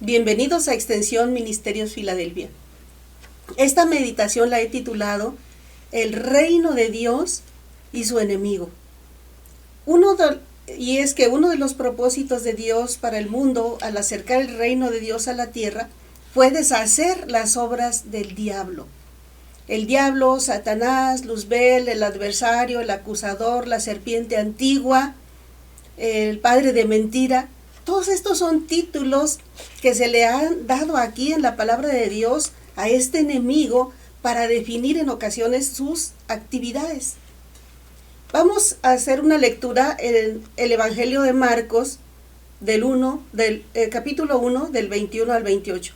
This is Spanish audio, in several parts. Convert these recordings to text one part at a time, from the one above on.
Bienvenidos a Extensión Ministerios Filadelfia. Esta meditación la he titulado El reino de Dios y su enemigo. Uno de los propósitos de Dios para el mundo al acercar el reino de Dios a la tierra fue deshacer las obras del diablo. El diablo, Satanás, Luzbel, el adversario, el acusador, la serpiente antigua, el padre de mentira. Todos estos son títulos que se le han dado aquí en la palabra de Dios a este enemigo para definir en ocasiones sus actividades. Vamos a hacer una lectura en el Evangelio de Marcos del capítulo 1 del 21 al 28.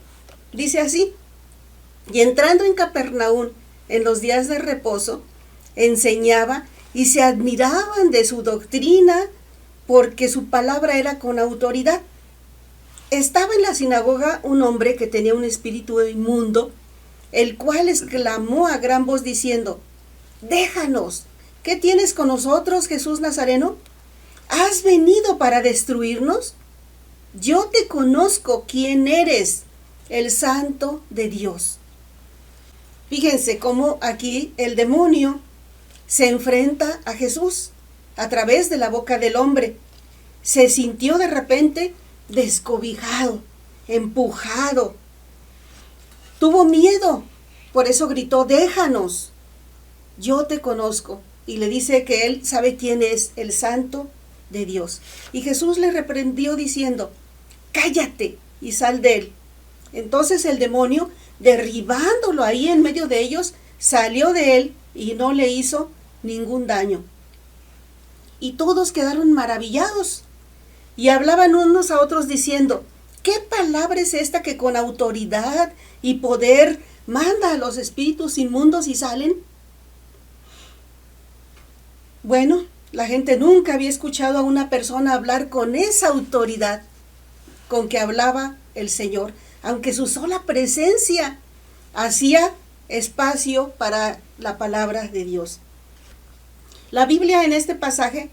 Dice así: y entrando en Capernaum en los días de reposo, enseñaba y se admiraban de su doctrina, porque su palabra era con autoridad. Estaba en la sinagoga un hombre que tenía un espíritu inmundo, el cual exclamó a gran voz diciendo: déjanos, ¿qué tienes con nosotros, Jesús Nazareno? ¿Has venido para destruirnos? Yo te conozco quién eres, el Santo de Dios. Fíjense cómo aquí el demonio se enfrenta a Jesús a través de la boca del hombre. Se sintió de repente descobijado, empujado. Tuvo miedo, por eso gritó: déjanos, yo te conozco. Y le dice que él sabe quién es el Santo de Dios. Y Jesús le reprendió diciendo: cállate y sal de él. Entonces el demonio, derribándolo ahí en medio de ellos, salió de él y no le hizo ningún daño. Y todos quedaron maravillados y hablaban unos a otros diciendo: ¿qué palabra es esta que con autoridad y poder manda a los espíritus inmundos y salen? Bueno, la gente nunca había escuchado a una persona hablar con esa autoridad con que hablaba el Señor, aunque su sola presencia hacía espacio para la palabra de Dios. La Biblia en este pasaje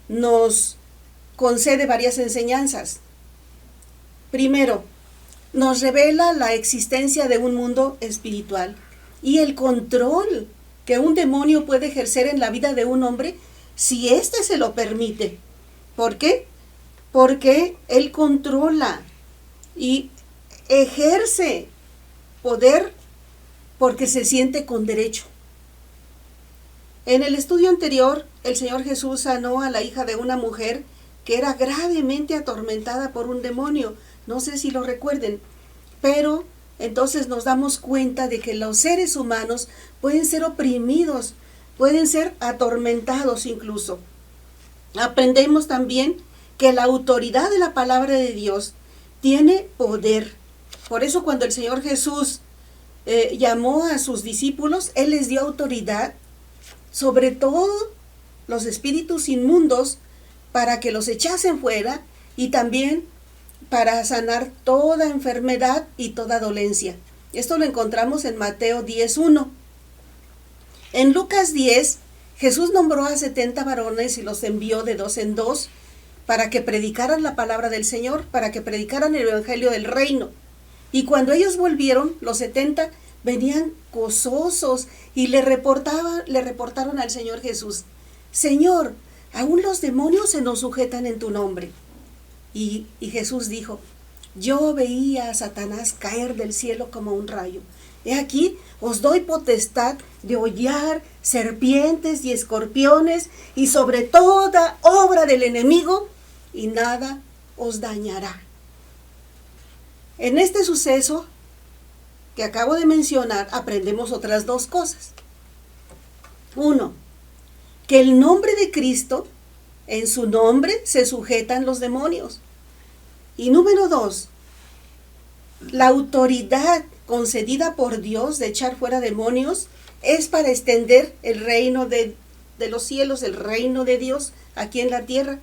nos concede varias enseñanzas. Primero, nos revela la existencia de un mundo espiritual y el control que un demonio puede ejercer en la vida de un hombre si éste se lo permite. ¿Por qué? Porque él controla y ejerce poder porque se siente con derecho. En el estudio anterior, el Señor Jesús sanó a la hija de una mujer que era gravemente atormentada por un demonio. No sé si lo recuerden, pero entonces nos damos cuenta de que los seres humanos pueden ser oprimidos, pueden ser atormentados incluso. Aprendemos también que la autoridad de la palabra de Dios tiene poder. Por eso cuando el Señor Jesús llamó a sus discípulos, Él les dio autoridad sobre todo los espíritus inmundos para que los echasen fuera y también para sanar toda enfermedad y toda dolencia. Esto lo encontramos en Mateo 10:1. En Lucas 10, Jesús nombró a 70 varones y los envió de 2 en 2 para que predicaran la palabra del Señor, para que predicaran el evangelio del reino. Y cuando ellos volvieron, los 70 venían gozosos y le reportaron al Señor Jesús: Señor, aún los demonios se nos sujetan en tu nombre. Y Jesús dijo: yo veía a Satanás caer del cielo como un rayo. He aquí, os doy potestad de hollar serpientes y escorpiones y sobre toda obra del enemigo, y nada os dañará. En este suceso que acabo de mencionar, aprendemos otras dos cosas. Uno, que el nombre de Cristo, en su nombre se sujetan los demonios. Y número 2, la autoridad concedida por Dios de echar fuera demonios es para extender el reino de los cielos, el reino de Dios aquí en la tierra.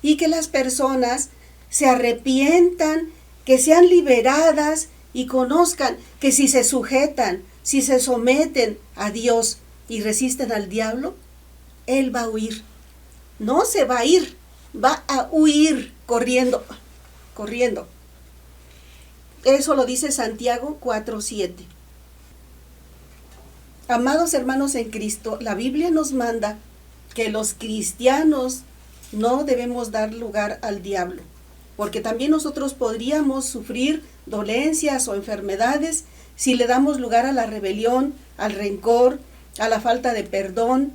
Y que las personas se arrepientan, que sean liberadas y conozcan que si se sujetan, si se someten a Dios y resisten al diablo, Él va a huir. No se va a ir, va a huir corriendo. Eso lo dice Santiago 4:7. Amados hermanos en Cristo, la Biblia nos manda que los cristianos no debemos dar lugar al diablo, porque también nosotros podríamos sufrir dolencias o enfermedades si le damos lugar a la rebelión, al rencor, a la falta de perdón,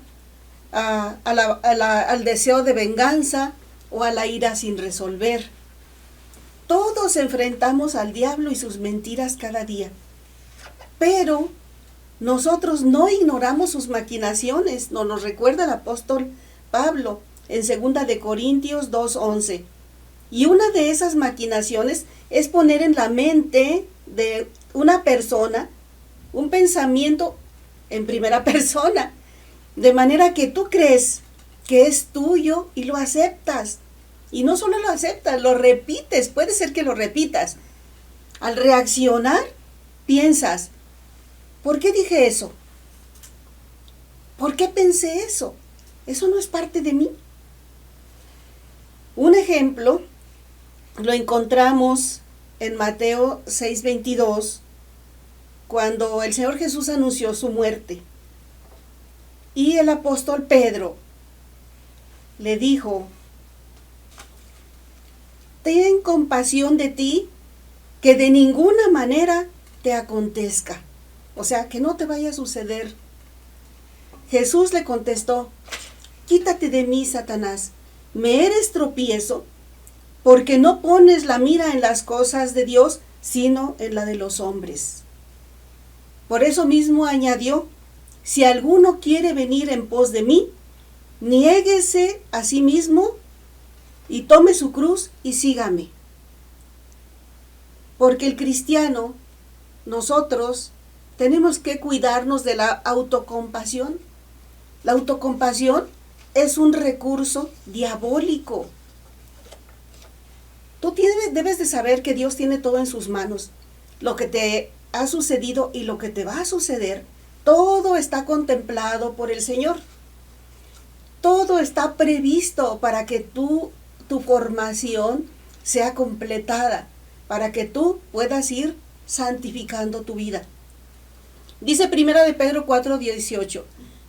al deseo de venganza o a la ira sin resolver. Todos enfrentamos al diablo y sus mentiras cada día, pero nosotros no ignoramos sus maquinaciones, nos recuerda el apóstol Pablo en 2 de Corintios 2:11. Y una de esas maquinaciones es poner en la mente de una persona un pensamiento en primera persona, de manera que tú crees que es tuyo y lo aceptas. Y no solo lo aceptas, lo repites, puede ser que lo repitas. Al reaccionar, piensas, ¿por qué dije eso? ¿Por qué pensé eso? Eso no es parte de mí. Un ejemplo lo encontramos en Mateo 6:22, cuando el Señor Jesús anunció su muerte. Y el apóstol Pedro le dijo, ten compasión de ti, que de ninguna manera te acontezca. O sea, que no te vaya a suceder. Jesús le contestó, quítate de mí, Satanás, me eres tropiezo, porque no pones la mira en las cosas de Dios, sino en la de los hombres. Por eso mismo añadió, si alguno quiere venir en pos de mí, niéguese a sí mismo y tome su cruz y sígame. Porque el cristiano, nosotros, tenemos que cuidarnos de la autocompasión. La autocompasión es un recurso diabólico. Tú debes de saber que Dios tiene todo en sus manos. Lo que te ha sucedido y lo que te va a suceder, todo está contemplado por el Señor. Todo está previsto para que tu formación sea completada, para que tú puedas ir santificando tu vida. Dice 1 de Pedro 4:18,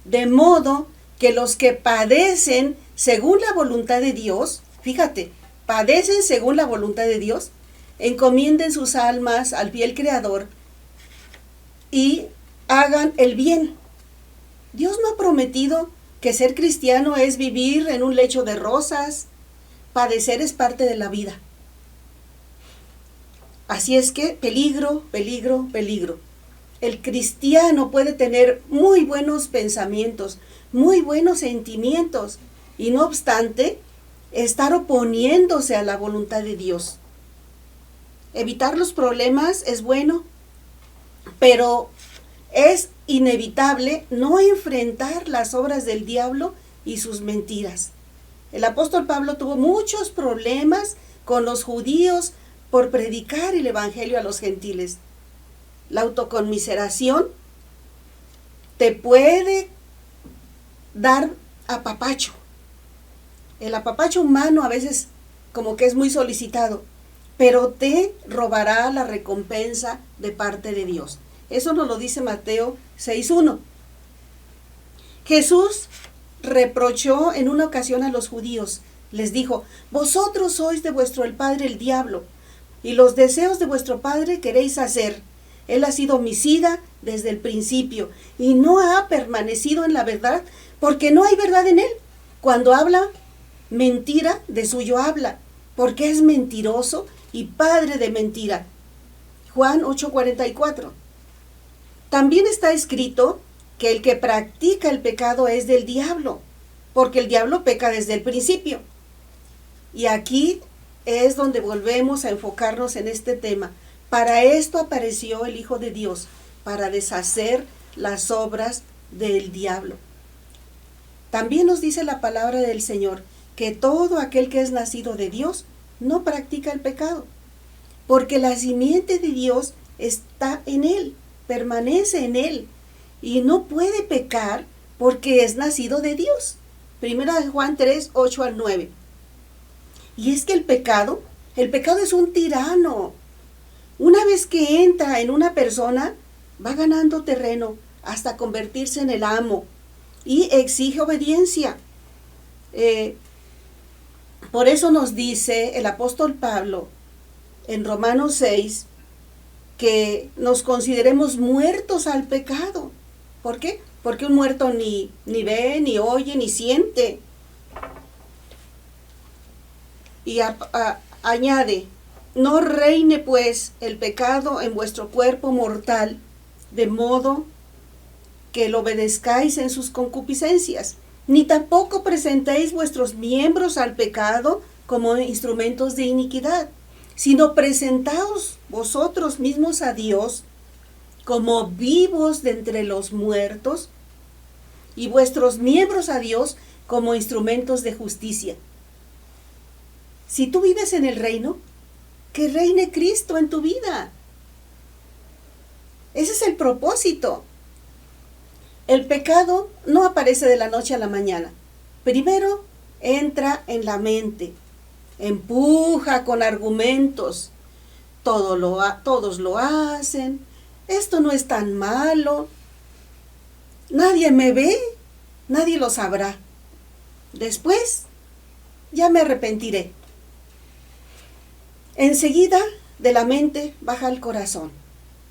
de modo que los que padecen según la voluntad de Dios, fíjate, padecen según la voluntad de Dios, encomienden sus almas al fiel Creador y hagan el bien. Dios no ha prometido que ser cristiano es vivir en un lecho de rosas. Padecer es parte de la vida. Así es que peligro, peligro, peligro. El cristiano puede tener muy buenos pensamientos, muy buenos sentimientos, y no obstante, estar oponiéndose a la voluntad de Dios. Evitar los problemas es bueno, pero es inevitable no enfrentar las obras del diablo y sus mentiras. El apóstol Pablo tuvo muchos problemas con los judíos por predicar el evangelio a los gentiles. La autoconmiseración te puede dar apapacho. El apapacho humano a veces como que es muy solicitado, pero te robará la recompensa de parte de Dios. Eso nos lo dice Mateo 6:1. Jesús reprochó en una ocasión a los judíos. Les dijo, vosotros sois de vuestro el padre el diablo, y los deseos de vuestro padre queréis hacer. Él ha sido homicida desde el principio, y no ha permanecido en la verdad, porque no hay verdad en él. Cuando habla mentira, de suyo habla, porque es mentiroso y padre de mentira. Juan 8:44. También está escrito que el que practica el pecado es del diablo, porque el diablo peca desde el principio. Y aquí es donde volvemos a enfocarnos en este tema. Para esto apareció el Hijo de Dios, para deshacer las obras del diablo. También nos dice la palabra del Señor que todo aquel que es nacido de Dios no practica el pecado, porque la simiente de Dios está en él, permanece en él, y no puede pecar porque es nacido de Dios. Primera de Juan 3:8-9. Y es que el pecado es un tirano. Una vez que entra en una persona, va ganando terreno hasta convertirse en el amo y exige obediencia. Por eso nos dice el apóstol Pablo en Romanos 6 que nos consideremos muertos al pecado. ¿Por qué? Porque un muerto ni ve, ni oye, ni siente. Y añade, no reine pues el pecado en vuestro cuerpo mortal, de modo que lo obedezcáis en sus concupiscencias, ni tampoco presentéis vuestros miembros al pecado como instrumentos de iniquidad, sino presentaos vosotros mismos a Dios como vivos de entre los muertos, y vuestros miembros a Dios como instrumentos de justicia. Si tú vives en el reino, que reine Cristo en tu vida. Ese es el propósito. El pecado no aparece de la noche a la mañana. Primero entra en la mente, empuja con argumentos. Todos lo hacen. Esto no es tan malo. Nadie me ve, nadie lo sabrá. Después ya me arrepentiré. Enseguida de la mente baja al corazón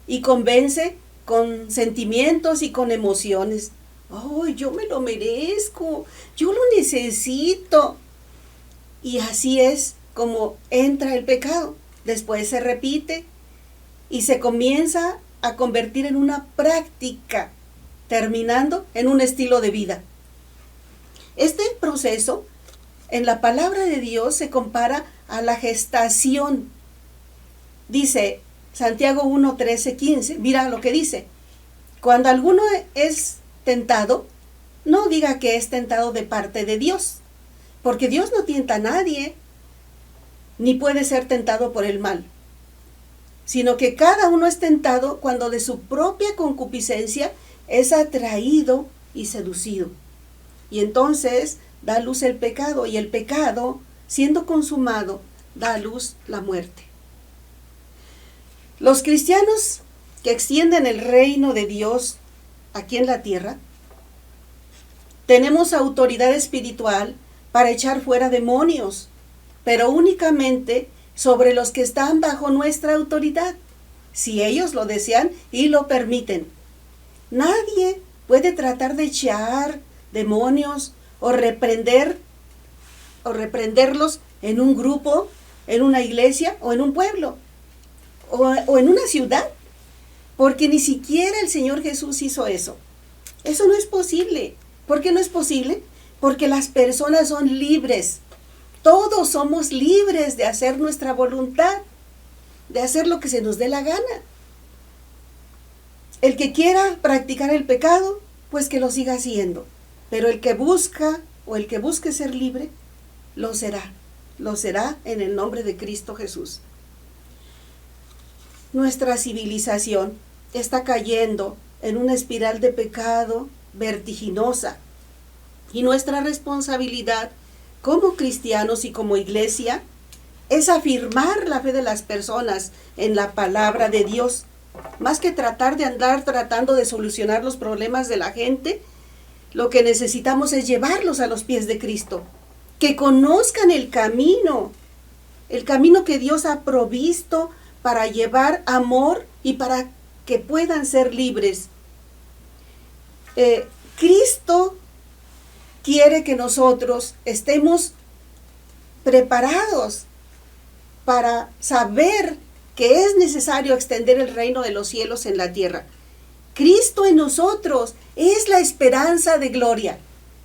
y convence con sentimientos y con emociones. ¡Oh, yo me lo merezco! ¡Yo lo necesito! Y así es como entra el pecado. Después se repite y se comienza a convertir en una práctica, terminando en un estilo de vida. Este proceso en la palabra de Dios se compara a la gestación. Dice Santiago 1, 13, 15. Mira lo que dice. Cuando alguno es tentado, no diga que es tentado de parte de Dios, porque Dios no tienta a nadie, ni puede ser tentado por el mal, sino que cada uno es tentado cuando de su propia concupiscencia es atraído y seducido. Y entonces da a luz el pecado, y el pecado, siendo consumado, da a luz la muerte. Los cristianos que extienden el reino de Dios aquí en la tierra, tenemos autoridad espiritual para echar fuera demonios, pero únicamente sobre los que están bajo nuestra autoridad, si ellos lo desean y lo permiten. Nadie puede tratar de echar demonios o reprenderlos en un grupo, en una iglesia o en un pueblo o en una ciudad, porque ni siquiera el Señor Jesús hizo eso. Eso no es posible. ¿Por qué no es posible? Porque las personas son libres. Todos somos libres de hacer nuestra voluntad, de hacer lo que se nos dé la gana. El que quiera practicar el pecado, pues que lo siga haciendo. Pero el que busca o el que busque ser libre, lo será. Lo será en el nombre de Cristo Jesús. Nuestra civilización está cayendo en una espiral de pecado vertiginosa. Y nuestra responsabilidad como cristianos y como iglesia es afirmar la fe de las personas en la palabra de Dios. Más que tratar de andar tratando de solucionar los problemas de la gente, lo que necesitamos es llevarlos a los pies de Cristo. Que conozcan el camino que Dios ha provisto para llevar amor y para que puedan ser libres. Cristo quiere que nosotros estemos preparados para saber que es necesario extender el reino de los cielos en la tierra. Cristo en nosotros es la esperanza de gloria.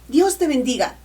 Dios te bendiga.